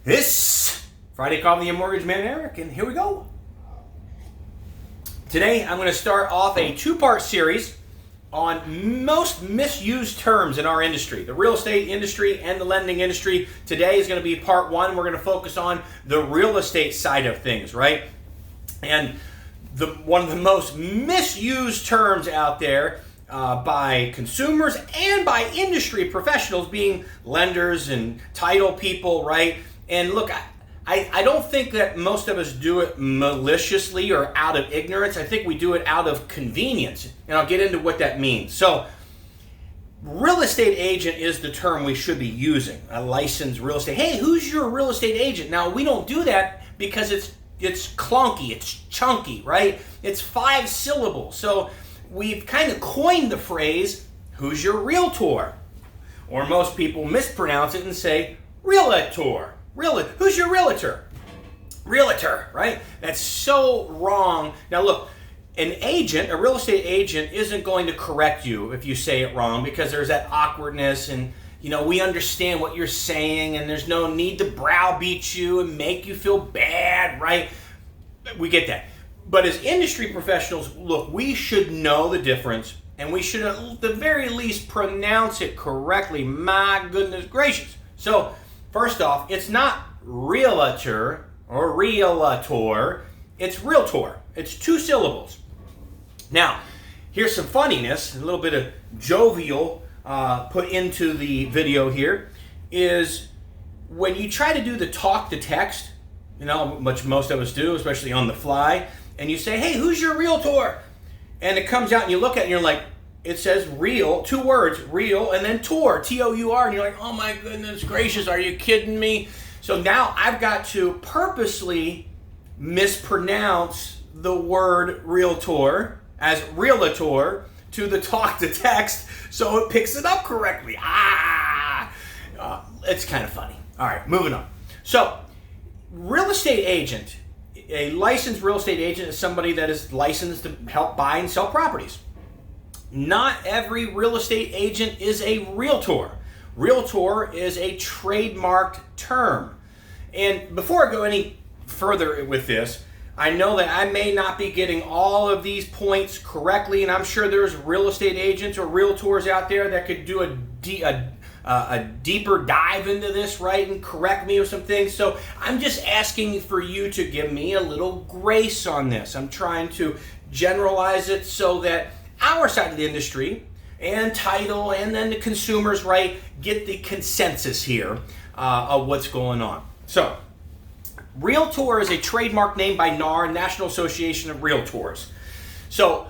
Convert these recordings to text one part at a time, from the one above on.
This Friday Coffee and Mortgage Man Eric, and here we go. Today I'm going to start off a two-part series on most misused terms in our industry, the real estate industry and the lending industry. Today is going to be part one. We're going to focus on the real estate side of things, right? And one of the most misused terms out there by consumers and by industry professionals being lenders and title people, right? And look, I don't think that most of us do it maliciously or out of ignorance. I think we do it out of convenience, and I'll get into what that means. So, real estate agent is the term we should be using, a licensed real estate. Hey, who's your real estate agent? Now, we don't do that because it's clunky, it's chunky, right? It's 5 syllables. So, we've kind of coined the phrase, who's your realtor? Or most people mispronounce it and say, realtor. Who's your realtor? Realtor, right? That's so wrong. Now look, an agent, a real estate agent, isn't going to correct you if you say it wrong because there's that awkwardness and we understand what you're saying and there's no need to browbeat you and make you feel bad, right? We get that. But as industry professionals, look, we should know the difference and we should at the very least pronounce it correctly. My goodness gracious. So, first off, it's not realtor or realtor, it's realtor. It's 2 syllables. Now, here's some funniness, a little bit of jovial put into the video here, is when you try to do the talk to text, which most of us do, especially on the fly, and you say, hey, who's your realtor? And it comes out and you look at it and you're like, it says real, 2 words, real, and then tour, T-O-U-R, and you're like, oh my goodness gracious, are you kidding me? So now I've got to purposely mispronounce the word realtor as realtor to the talk to text so it picks it up correctly. It's kind of funny. All right, moving on. So, real estate agent, a licensed real estate agent is somebody that is licensed to help buy and sell properties. Not every real estate agent is a realtor. Realtor is a trademarked term. And before I go any further with this, I know that I may not be getting all of these points correctly, and I'm sure there's real estate agents or realtors out there that could do a deeper dive into this, right, and correct me with some things. So I'm just asking for you to give me a little grace on this. I'm trying to generalize it so that our side of the industry and title and then the consumers, right, get the consensus here of what's going on. So, realtor is a trademark name by NAR, National Association of Realtors. So,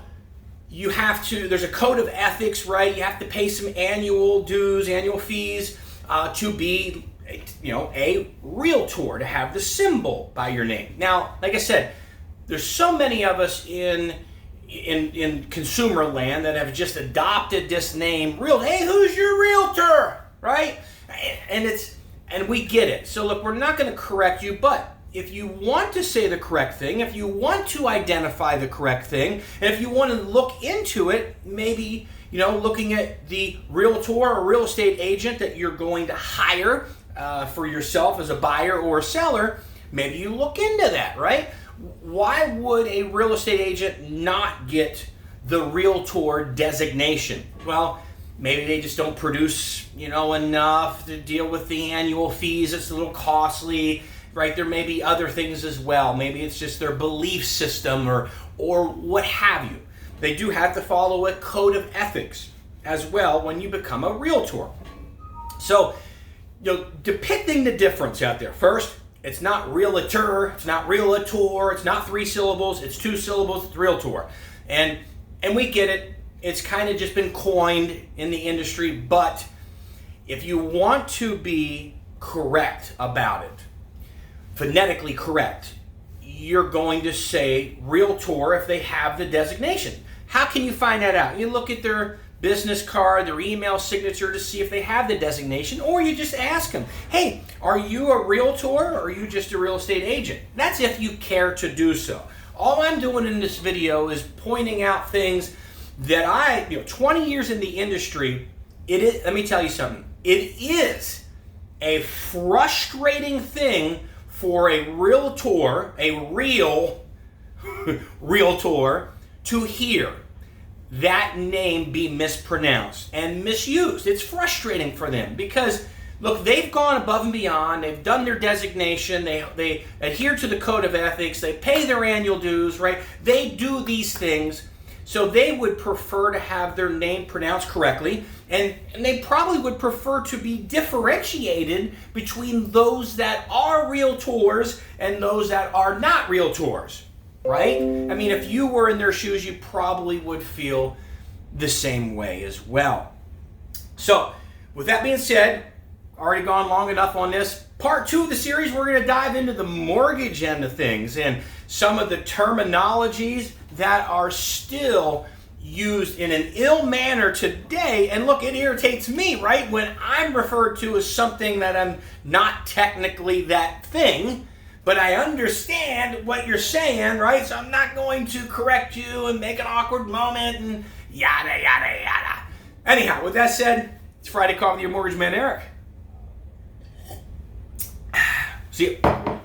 there's a code of ethics, right? You have to pay some annual dues, annual fees to be, a realtor, to have the symbol by your name. Now, like I said, there's so many of us in consumer land that have just adopted this name, hey, who's your realtor, right? And we get it. So look, we're not going to correct you, but if you want to say the correct thing, if you want to identify the correct thing, and if you want to look into it, maybe, looking at the realtor or real estate agent that you're going to hire for yourself as a buyer or a seller, maybe you look into that, right? Why would a real estate agent not get the realtor designation? Well, maybe they just don't produce, enough to deal with the annual fees. It's a little costly, right? There may be other things as well. Maybe it's just their belief system or what have you. They do have to follow a code of ethics as well when you become a realtor. So, depicting the difference out there. First, it's not realtor, it's not realtor, it's not 3 syllables, it's 2 syllables, it's realtor. And we get it. It's kind of just been coined in the industry, but if you want to be correct about it, phonetically correct, you're going to say realtor if they have the designation. How can you find that out? You look at their business card, their email signature to see if they have the designation, or you just ask them, hey, are you a realtor or are you just a real estate agent? That's if you care to do so. All I'm doing in this video is pointing out things that 20 years in the industry, let me tell you something, it is a frustrating thing for a realtor, realtor, to hear that name be mispronounced and misused. It's frustrating for them because, look, they've gone above and beyond. They've done their designation. They adhere to the code of ethics. They pay their annual dues, right? They do these things. So they would prefer to have their name pronounced correctly, and they probably would prefer to be differentiated between those that are realtors and those that are not realtors, right? I mean, if you were in their shoes, you probably would feel the same way as well. So, with that being said, already gone long enough on this. Part 2 of the series, we're going to dive into the mortgage end of things and some of the terminologies that are still used in an ill manner today. And look, it irritates me, right? When I'm referred to as something that I'm not technically that thing, but I understand what you're saying, right? So I'm not going to correct you and make an awkward moment and yada, yada, yada. Anyhow, with that said, it's Friday Coffee with your mortgage man, Eric. See you.